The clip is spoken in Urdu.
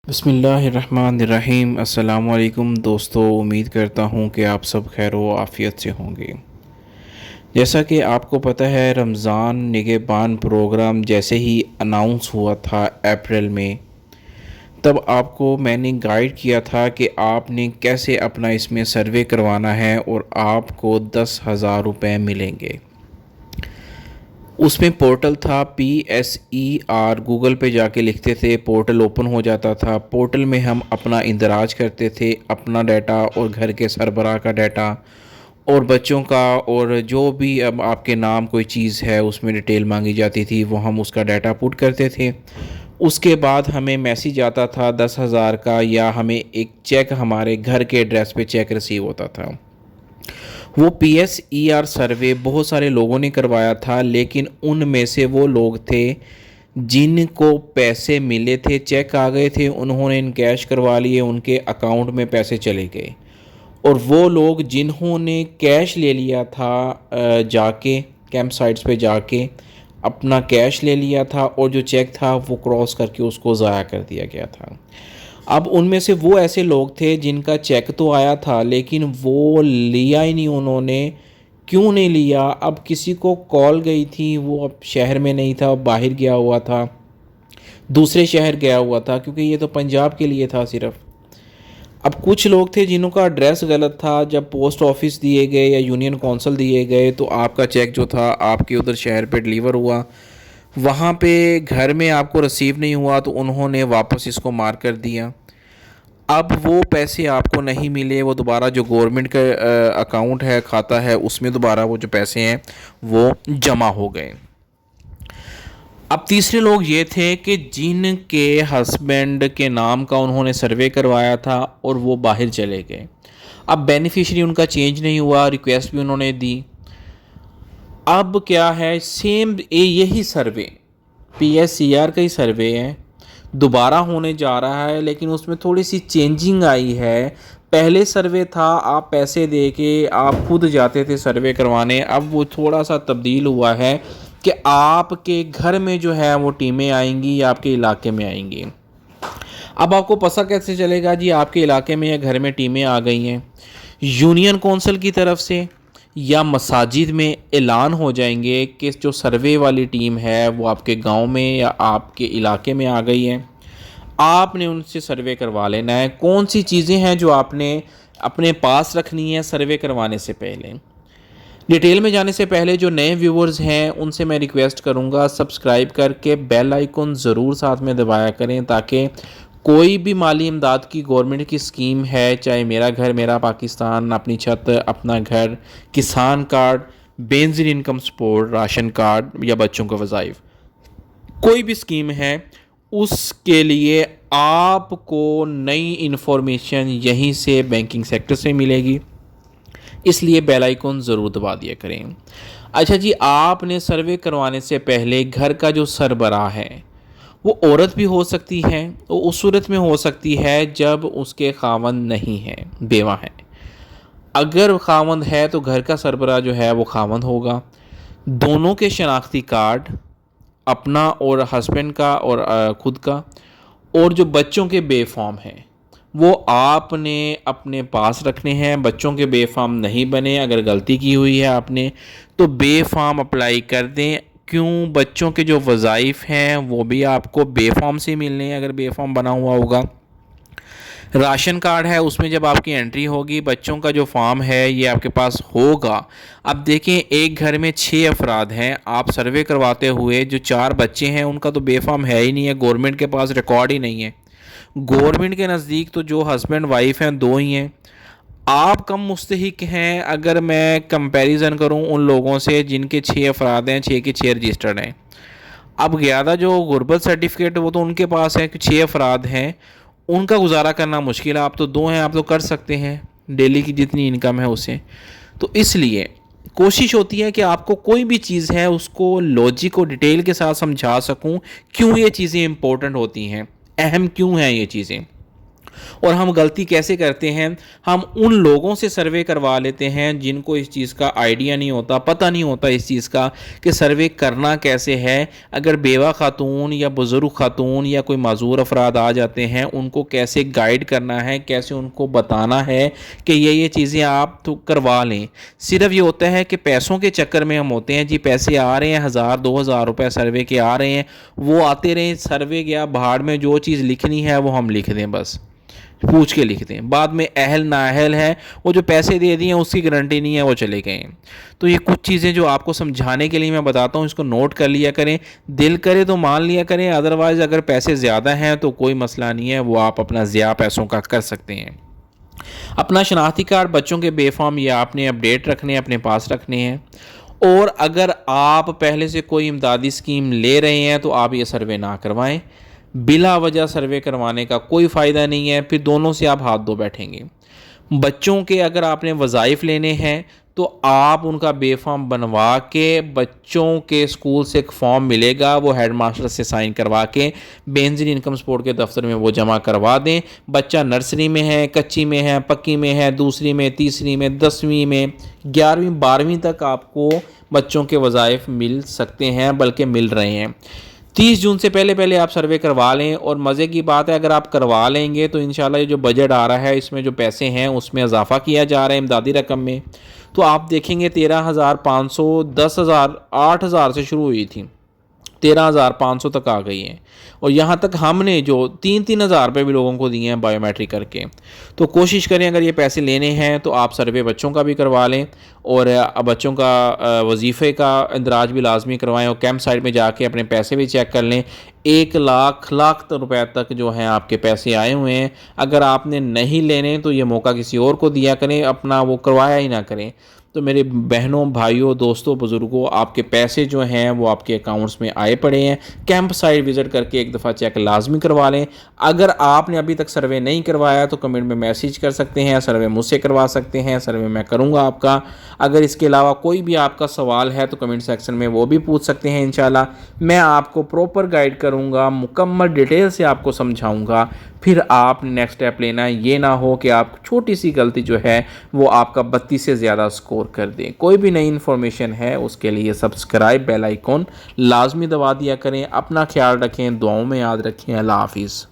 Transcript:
بسم اللہ الرحمن الرحیم۔ السلام علیکم دوستو، امید کرتا ہوں کہ آپ سب خیر و عافیت سے ہوں گے۔ جیسا کہ آپ کو پتہ ہے، رمضان نگہبان پروگرام جیسے ہی اناؤنس ہوا تھا اپریل میں، تب آپ کو میں نے گائیڈ کیا تھا کہ آپ نے کیسے اپنا اس میں سروے کروانا ہے اور آپ کو 10,000 روپے ملیں گے۔ اس میں پورٹل تھا PSER، گوگل پہ جا کے لکھتے تھے، پورٹل اوپن ہو جاتا تھا۔ پورٹل میں ہم اپنا اندراج کرتے تھے، اپنا ڈیٹا اور گھر کے سربراہ کا ڈیٹا اور بچوں کا، اور جو بھی اب آپ کے نام کوئی چیز ہے اس میں ڈیٹیل مانگی جاتی تھی، وہ ہم اس کا ڈیٹا پٹ کرتے تھے۔ اس کے بعد ہمیں میسیج آتا تھا 10,000 کا، یا ہمیں ایک چیک ہمارے گھر کے ایڈریس پہ چیک ریسیو ہوتا تھا۔ وہ PSER سروے بہت سارے لوگوں نے کروایا تھا، لیکن ان میں سے وہ لوگ تھے جن کو پیسے ملے تھے، چیک آ گئے تھے، انہوں نے ان کیش کروا لیے، ان کے اکاؤنٹ میں پیسے چلے گئے۔ اور وہ لوگ جنہوں نے کیش لے لیا تھا، جا کے کیمپ سائٹس پہ جا کے اپنا کیش لے لیا تھا، اور جو چیک تھا وہ کراس کر کے اس کو ضائع کر دیا گیا تھا۔ اب ان میں سے وہ ایسے لوگ تھے جن کا چیک تو آیا تھا لیکن وہ لیا ہی نہیں انہوں نے۔ کیوں نہیں لیا؟ اب کسی کو کال گئی تھی، وہ اب شہر میں نہیں تھا، باہر گیا ہوا تھا، دوسرے شہر گیا ہوا تھا، کیونکہ یہ تو پنجاب کے لیے تھا صرف۔ اب کچھ لوگ تھے جنہوں کا ایڈریس غلط تھا، جب پوسٹ آفس دیے گئے یا یونین کونسل دیے گئے تو آپ کا چیک جو تھا آپ کے ادھر شہر پہ ڈیلیور ہوا، وہاں پہ گھر میں آپ کو رسیو نہیں ہوا تو انہوں نے واپس اس کو مار کر دیا۔ اب وہ پیسے آپ کو نہیں ملے، وہ دوبارہ جو گورنمنٹ کا اکاؤنٹ ہے، کھاتہ ہے، اس میں دوبارہ وہ جو پیسے ہیں وہ جمع ہو گئے۔ اب تیسرے لوگ یہ تھے کہ جن کے ہسبینڈ کے نام کا انہوں نے سروے کروایا تھا اور وہ باہر چلے گئے۔ اب بینیفیشری ان کا چینج نہیں ہوا، ریکویسٹ بھی انہوں نے دی۔ اب کیا ہے، سیم یہی سروے PSER کا ہی سروے ہے، دوبارہ ہونے جا رہا ہے، لیکن اس میں تھوڑی سی چینجنگ آئی ہے۔ پہلے سروے تھا آپ پیسے دے کے آپ خود جاتے تھے سروے کروانے، اب وہ تھوڑا سا تبدیل ہوا ہے کہ آپ کے گھر میں جو ہے وہ ٹیمیں آئیں گی یا آپ کے علاقے میں آئیں گی۔ اب آپ کو پتہ کیسے چلے گا جی آپ کے علاقے میں یا گھر میں ٹیمیں آ گئی ہیں؟ یونین کونسل کی طرف سے یا مساجد میں اعلان ہو جائیں گے کہ جو سروے والی ٹیم ہے وہ آپ کے گاؤں میں یا آپ کے علاقے میں آ گئی ہے۔ آپ نے ان سے سروے کروا لینا ہے۔ کون سی چیزیں ہیں جو آپ نے اپنے پاس رکھنی ہے سروے کروانے سے پہلے؟ ڈیٹیل میں جانے سے پہلے جو نئے ویورز ہیں ان سے میں ریکویسٹ کروں گا سبسکرائب کر کے بیل آئیکن ضرور ساتھ میں دبایا کریں، تاکہ کوئی بھی مالی امداد کی گورنمنٹ کی اسکیم ہے، چاہے میرا گھر میرا پاکستان، اپنی چھت اپنا گھر، کسان card, Benazir income support, ration card یا بچوں کا وظائف، کوئی بھی اسکیم ہے، اس کے لیے آپ کو نئی انفارمیشن یہیں سے بینکنگ سیکٹر سے ملے گی، اس لیے بیل آئیکن ضرور دبا دیا کریں۔ اچھا جی، آپ نے سروے کروانے سے پہلے گھر کا جو سربراہ ہے وہ عورت بھی ہو سکتی ہے، وہ اس صورت میں ہو سکتی ہے جب اس کے خاوند نہیں ہے، بیوہ ہے۔ اگر خاوند ہے تو گھر کا سربراہ جو ہے وہ خاوند ہوگا۔ دونوں کے شناختی کارڈ، اپنا اور ہسبینڈ کا اور خود کا، اور جو بچوں کے بے فارم ہیں وہ آپ نے اپنے پاس رکھنے ہیں۔ بچوں کے بے فارم نہیں بنے، اگر غلطی کی ہوئی ہے آپ نے تو بے فارم اپلائی کر دیں۔ کیوں؟ بچوں کے جو وظائف ہیں وہ بھی آپ کو بے فارم سے ملنے ہیں اگر بے فارم بنا ہوا ہوگا۔ راشن کارڈ ہے، اس میں جب آپ کی انٹری ہوگی، بچوں کا جو فارم ہے یہ آپ کے پاس ہوگا۔ اب دیکھیں، ایک گھر میں 6 افراد ہیں، آپ سروے کرواتے ہوئے جو 4 بچے ہیں ان کا تو بے فارم ہے ہی نہیں ہے، گورنمنٹ کے پاس ریکارڈ ہی نہیں ہے۔ گورنمنٹ کے نزدیک تو جو ہسبینڈ وائف ہیں 2 ہی ہیں۔ آپ کم مستحق ہیں اگر میں کمپیریزن کروں ان لوگوں سے جن کے 6 افراد ہیں، 6 کے 6 رجسٹرڈ ہیں۔ اب زیادہ جو غربت سرٹیفکیٹ وہ تو ان کے پاس ہے کہ 6 افراد ہیں، ان کا گزارا کرنا مشکل ہے۔ آپ تو 2 ہیں، آپ تو کر سکتے ہیں ڈیلی کی جتنی انکم ہے اسے۔ تو اس لیے کوشش ہوتی ہے کہ آپ کو کوئی بھی چیز ہے اس کو لوجک اور ڈیٹیل کے ساتھ سمجھا سکوں، کیوں یہ چیزیں امپورٹنٹ ہوتی ہیں، اہم کیوں ہیں یہ چیزیں۔ اور ہم غلطی کیسے کرتے ہیں، ہم ان لوگوں سے سروے کروا لیتے ہیں جن کو اس چیز کا آئیڈیا نہیں ہوتا، پتہ نہیں ہوتا اس چیز کا کہ سروے کرنا کیسے ہے۔ اگر بیوہ خاتون یا بزرگ خاتون یا کوئی معذور افراد آ جاتے ہیں، ان کو کیسے گائیڈ کرنا ہے، کیسے ان کو بتانا ہے کہ یہ چیزیں آپ تو کروا لیں۔ صرف یہ ہوتا ہے کہ پیسوں کے چکر میں ہم ہوتے ہیں، جی پیسے آ رہے ہیں 1000-2000 روپے سروے کے آ رہے ہیں، وہ آتے رہیں، سروے گیا بہاڑ میں، جو چیز لکھنی ہے وہ ہم لکھ دیں، بس پوچھ کے لکھ دیں، بعد میں اہل نااہل ہے، وہ جو پیسے دے دیے اس کی گارنٹی نہیں ہے، وہ چلے گئے ہیں۔ تو یہ کچھ چیزیں جو آپ کو سمجھانے کے لیے میں بتاتا ہوں، اس کو نوٹ کر لیا کریں، دل کرے تو مان لیا کریں، ادروائز اگر پیسے زیادہ ہیں تو کوئی مسئلہ نہیں ہے، وہ آپ اپنا ضیاع پیسوں کا کر سکتے ہیں۔ اپنا شناختی کارڈ بچوں کے بے فارم یہ آپ نے اپڈیٹ رکھنے ہیں، اپنے پاس رکھنے ہیں۔ اور اگر آپ پہلے سے کوئی امدادی اسکیم لے رہے ہیں تو آپ یہ سروے نہ کروائیں، بلا وجہ سروے کروانے کا کوئی فائدہ نہیں ہے، پھر دونوں سے آپ ہاتھ دھو بیٹھیں گے۔ بچوں کے اگر آپ نے وظائف لینے ہیں تو آپ ان کا بے فارم بنوا کے، بچوں کے اسکول سے ایک فارم ملے گا، وہ ہیڈ ماسٹر سے سائن کروا کے بینظیر انکم سپورٹ کے دفتر میں وہ جمع کروا دیں۔ بچہ نرسری میں ہے، کچی میں ہے، پکی میں ہے، دوسری میں، تیسری میں، 10ویں میں، 11ویں 12ویں تک آپ کو بچوں کے وظائف مل سکتے ہیں، بلکہ مل رہے ہیں۔ 30 جون سے پہلے آپ سروے کروا لیں، اور مزے کی بات ہے اگر آپ کروا لیں گے تو انشاءاللہ یہ جو بجٹ آ رہا ہے، اس میں جو پیسے ہیں اس میں اضافہ کیا جا رہا ہے امدادی رقم میں، تو آپ دیکھیں گے 13,500، 10,000، 8,000 سے شروع ہوئی تھی، 13,500 تک آ گئی ہیں، اور یہاں تک ہم نے جو 3,000 روپے بھی لوگوں کو دیے ہیں بایو میٹرک کر کے۔ تو کوشش کریں اگر یہ پیسے لینے ہیں تو آپ سروے بچوں کا بھی کروا لیں، اور بچوں کا وظیفے کا اندراج بھی لازمی کروائیں، اور کیمپ سائٹ میں جا کے اپنے پیسے بھی چیک کر لیں۔ 1 لاکھ روپے تک جو ہیں آپ کے پیسے آئے ہوئے ہیں۔ اگر آپ نے نہیں لینے تو یہ موقع کسی اور کو دیا کریں، اپنا وہ کروایا ہی نہ کریں۔ تو میرے بہنوں، بھائیوں، دوستوں، بزرگوں، آپ کے پیسے جو ہیں وہ آپ کے اکاؤنٹس میں آئے پڑے ہیں۔ کیمپ سائٹ وزٹ کر کے ایک دفعہ چیک لازمی کروا لیں۔ اگر آپ نے ابھی تک سروے نہیں کروایا تو کمنٹ میں میسیج کر سکتے ہیں، سروے مجھ سے کروا سکتے ہیں، سروے میں کروں گا آپ کا۔ اگر اس کے علاوہ کوئی بھی آپ کا سوال ہے تو کمنٹ سیکشن میں وہ بھی پوچھ سکتے ہیں، انشاءاللہ میں آپ کو پراپر گائیڈ کروں گا، مکمل ڈیٹیل سے آپ کو سمجھاؤں گا۔ پھر آپ نے نیکسٹ اسٹیپ لینا ہے، یہ نہ ہو کہ آپ چھوٹی سی غلطی جو ہے وہ آپ کا 32 سے زیادہ سکور کر دیں۔ کوئی بھی نئی انفارمیشن ہے اس کے لیے سبسکرائب بیل آئیکن لازمی دبا دیا کریں۔ اپنا خیال رکھیں، دعاؤں میں یاد رکھیں۔ اللہ حافظ۔